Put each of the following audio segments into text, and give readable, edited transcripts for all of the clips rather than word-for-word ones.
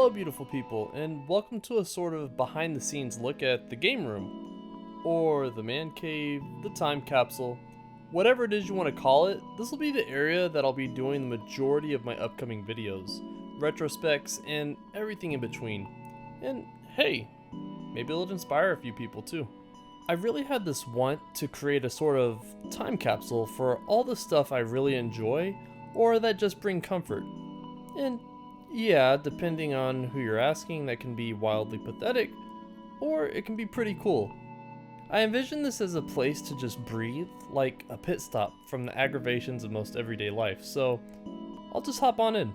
Hello beautiful people, and welcome to a sort of behind the scenes look at the game room, or the man cave, the time capsule, whatever it is you want to call it. This will be the area that I'll be doing the majority of my upcoming videos, retrospects, and everything in between. And hey, maybe it'll inspire a few people too. I really had this want to create a sort of time capsule for all the stuff I really enjoy, or that just bring comfort. And yeah, depending on who you're asking, that can be wildly pathetic, or it can be pretty cool. I envision this as a place to just breathe, like a pit stop from the aggravations of most everyday life, so I'll just hop on in.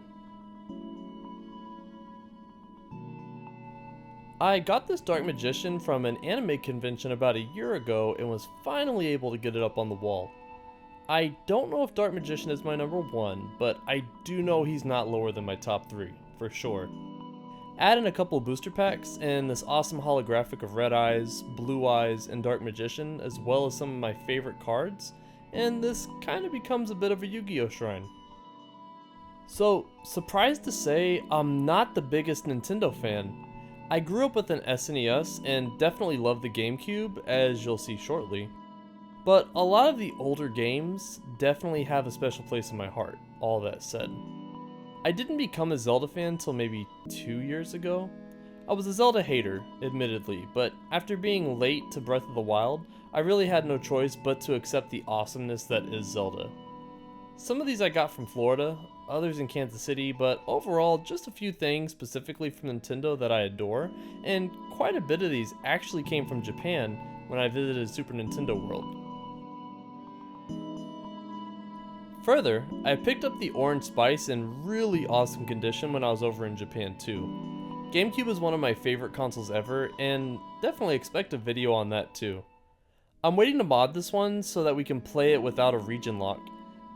I got this Dark Magician from an anime convention about a year ago and was finally able to get it up on the wall. I don't know if Dark Magician is my number one, but I do know he's not lower than my top 3, for sure. Add in a couple of booster packs and this awesome holographic of Red Eyes, Blue Eyes, and Dark Magician, as well as some of my favorite cards, and this kind of becomes a bit of a Yu-Gi-Oh shrine. So, surprised to say, I'm not the biggest Nintendo fan. I grew up with an SNES and definitely love the GameCube, as you'll see shortly. But a lot of the older games definitely have a special place in my heart, all that said. I didn't become a Zelda fan until maybe 2 years ago. I was a Zelda hater, admittedly, but after being late to Breath of the Wild, I really had no choice but to accept the awesomeness that is Zelda. Some of these I got from Florida, others in Kansas City, but overall just a few things specifically from Nintendo that I adore, and quite a bit of these actually came from Japan when I visited Super Nintendo World. Further, I picked up the Orange Spice in really awesome condition when I was over in Japan too. GameCube is one of my favorite consoles ever, and definitely expect a video on that too. I'm waiting to mod this one so that we can play it without a region lock.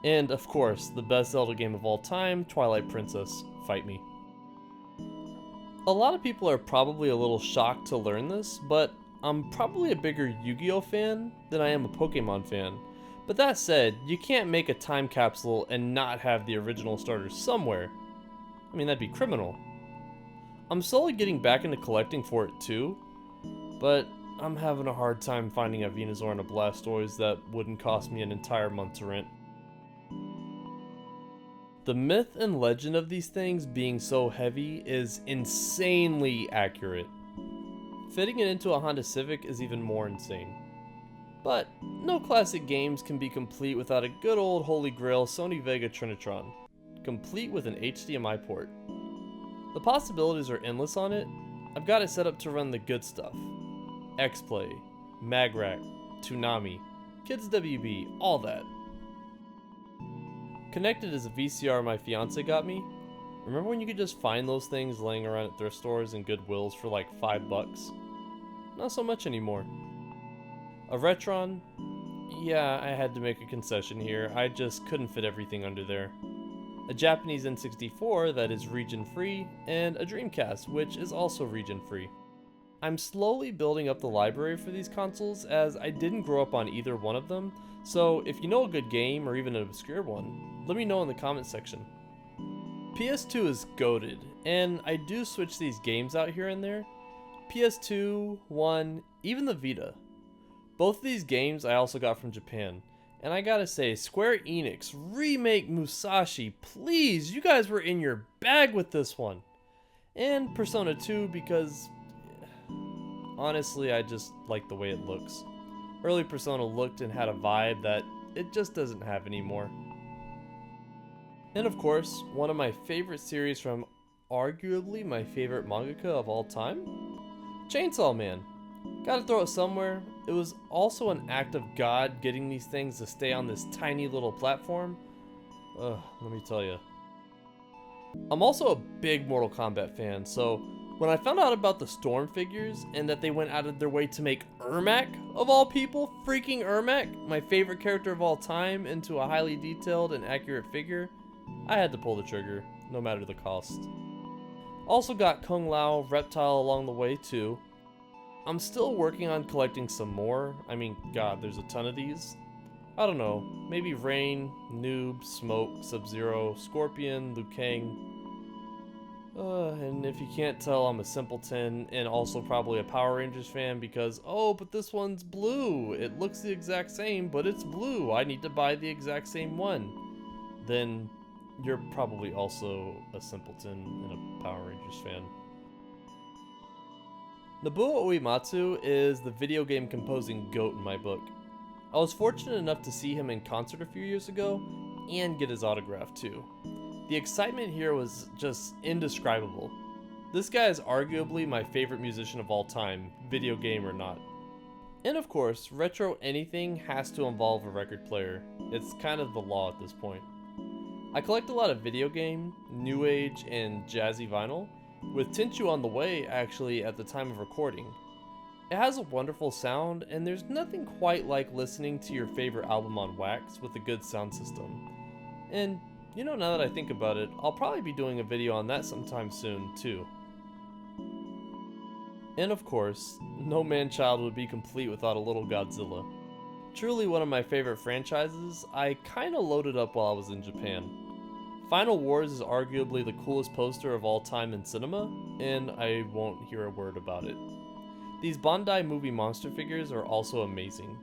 And of course, the best Zelda game of all time, Twilight Princess, fight me. A lot of people are probably a little shocked to learn this, but I'm probably a bigger Yu-Gi-Oh fan than I am a Pokemon fan. But that said, you can't make a time capsule and not have the original starters somewhere. I mean, that'd be criminal. I'm slowly getting back into collecting for it too, but I'm having a hard time finding a Venusaur and a Blastoise that wouldn't cost me an entire month's rent. The myth and legend of these things being so heavy is insanely accurate. Fitting it into a Honda Civic is even more insane. But no classic games can be complete without a good old holy grail Sony Vega Trinitron, complete with an HDMI port. The possibilities are endless on it. I've got it set up to run the good stuff. X-Play, Magrac, Toonami, Kids WB, all that. Connected is a VCR my fiance got me. Remember when you could just find those things laying around at thrift stores and Goodwills for like $5? Not so much anymore. A Retron? Yeah, I had to make a concession here. I just couldn't fit everything under there. A Japanese N64 that is region free, and a Dreamcast, which is also region free. I'm slowly building up the library for these consoles as I didn't grow up on either one of them, so if you know a good game or even an obscure one, let me know in the comment section. PS2 is goated, and I do switch these games out here and there. PS2, 1, even the Vita. Both of these games I also got from Japan, and I gotta say, Square Enix, remake Musashi, please, you guys were in your bag with this one. And Persona 2 because, honestly, I just like the way it looks. Early Persona looked and had a vibe that it just doesn't have anymore. And of course, one of my favorite series from arguably my favorite mangaka of all time, Chainsaw Man. Gotta throw it somewhere. It was also an act of God getting these things to stay on this tiny little platform. Let me tell you. I'm also a big Mortal Kombat fan, so when I found out about the Storm figures and that they went out of their way to make Ermac, of all people, freaking Ermac, my favorite character of all time, into a highly detailed and accurate figure, I had to pull the trigger, no matter the cost. Also got Kung Lao Reptile along the way too. I'm still working on collecting some more. I mean, God, there's a ton of these. I don't know, maybe Rain, Noob, Smoke, Sub-Zero, Scorpion, Liu Kang. And if you can't tell, I'm a simpleton and also probably a Power Rangers fan because, oh, but this one's blue. It looks the exact same, but it's blue. I need to buy the exact same one. Then you're probably also a simpleton and a Power Rangers fan. Nobuo Uematsu is the video game composing GOAT in my book. I was fortunate enough to see him in concert a few years ago and get his autograph too. The excitement here was just indescribable. This guy is arguably my favorite musician of all time, video game or not. And of course, retro anything has to involve a record player. It's kind of the law at this point. I collect a lot of video game, new age, and jazzy vinyl, with Tenchu on the way actually at the time of recording. It has a wonderful sound, and there's nothing quite like listening to your favorite album on wax with a good sound system. And you know, now that I think about it, I'll probably be doing a video on that sometime soon, too. And of course, no man-child would be complete without a little Godzilla. Truly one of my favorite franchises, I kinda loaded up while I was in Japan. Final Wars is arguably the coolest poster of all time in cinema, and I won't hear a word about it. These Bandai movie monster figures are also amazing.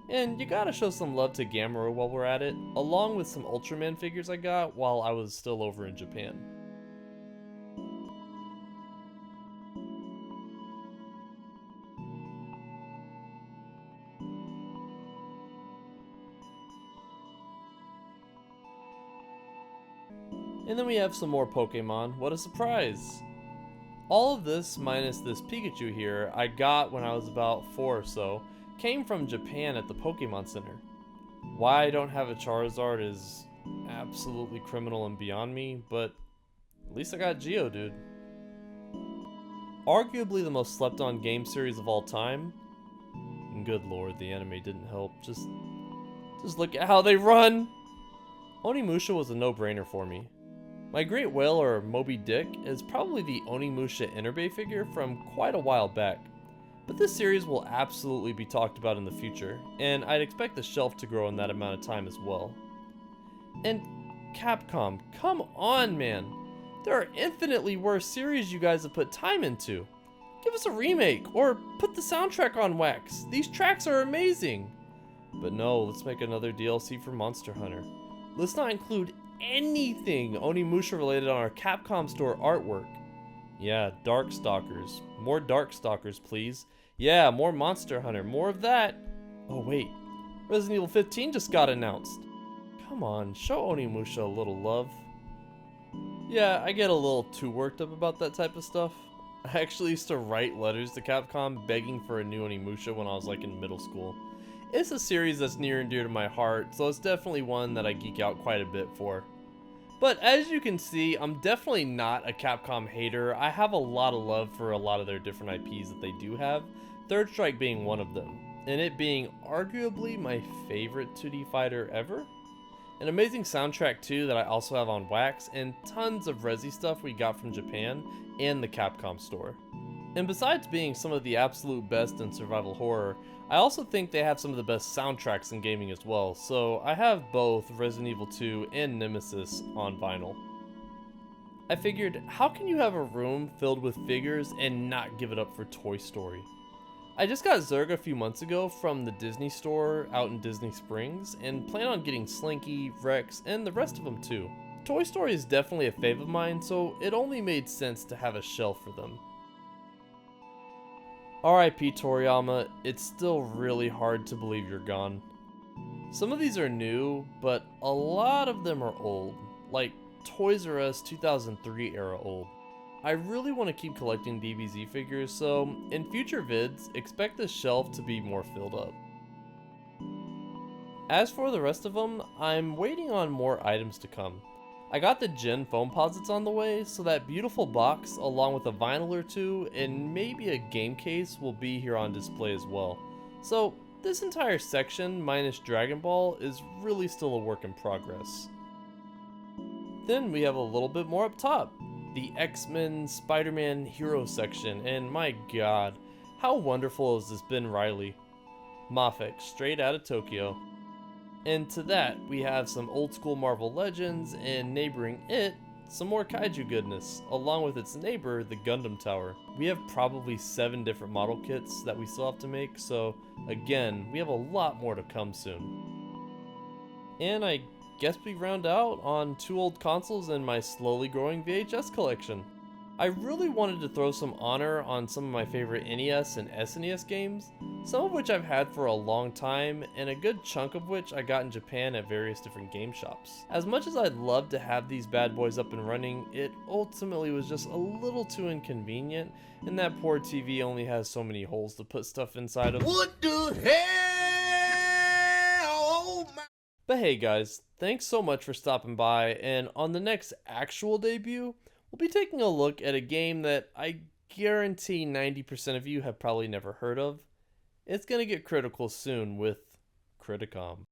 And you gotta show some love to Gamera while we're at it, along with some Ultraman figures I got while I was still over in Japan. And then we have some more Pokemon. What a surprise! All of this, minus this Pikachu here, I got when I was about 4 or so, came from Japan at the Pokemon Center. Why I don't have a Charizard is absolutely criminal and beyond me, but at least I got Geodude. Arguably the most slept on game series of all time. And good lord, the anime didn't help. Just look at how they run! Onimusha was a no-brainer for me. My Great Whale, or Moby Dick, is probably the Onimusha Interbay figure from quite a while back. But this series will absolutely be talked about in the future, and I'd expect the shelf to grow in that amount of time as well. And Capcom, come on, man! There are infinitely worse series you guys have put time into. Give us a remake, or put the soundtrack on wax. These tracks are amazing! But no, let's make another DLC for Monster Hunter. Let's not include anything Onimusha related on our Capcom Store artwork. Yeah, Darkstalkers. More Darkstalkers, please. Yeah, more Monster Hunter. More of that. Oh, wait. Resident Evil 15 just got announced. Come on, show Onimusha a little love. Yeah, I get a little too worked up about that type of stuff. I actually used to write letters to Capcom begging for a new Onimusha when I was like in middle school. It's a series that's near and dear to my heart, so it's definitely one that I geek out quite a bit for. But as you can see, I'm definitely not a Capcom hater. I have a lot of love for a lot of their different IPs that they do have, Third Strike being one of them, and it being arguably my favorite 2D fighter ever. An amazing soundtrack too that I also have on wax, and tons of Resi stuff we got from Japan and the Capcom Store. And besides being some of the absolute best in survival horror, I also think they have some of the best soundtracks in gaming as well, so I have both Resident Evil 2 and Nemesis on vinyl. I figured, how can you have a room filled with figures and not give it up for Toy Story? I just got Zurg a few months ago from the Disney store out in Disney Springs, and plan on getting Slinky, Rex, and the rest of them too. Toy Story is definitely a fave of mine, so it only made sense to have a shelf for them. R.I.P. Toriyama, it's still really hard to believe you're gone. Some of these are new, but a lot of them are old, like Toys R Us 2003 era old. I really want to keep collecting DBZ figures, so in future vids, expect this shelf to be more filled up. As for the rest of them, I'm waiting on more items to come. I got the Gen Foamposits on the way, so that beautiful box along with a vinyl or two and maybe a game case will be here on display as well. So this entire section minus Dragon Ball is really still a work in progress. Then we have a little bit more up top, the X-Men Spider-Man Hero section, and my god, how wonderful has this been, Riley? Mafek, straight out of Tokyo. And to that, we have some old school Marvel Legends, and neighboring it, some more kaiju goodness, along with its neighbor, the Gundam Tower. We have probably 7 different model kits that we still have to make, so again, we have a lot more to come soon. And I guess we round out on 2 old consoles and my slowly growing VHS collection. I really wanted to throw some honor on some of my favorite NES and SNES games, some of which I've had for a long time, and a good chunk of which I got in Japan at various different game shops. As much as I'd love to have these bad boys up and running, it ultimately was just a little too inconvenient, and that poor TV only has so many holes to put stuff inside of. What the hell? Oh my. But hey guys, thanks so much for stopping by, and on the next actual debut, we'll be taking a look at a game that I guarantee 90% of you have probably never heard of. It's gonna get critical soon with Criticom.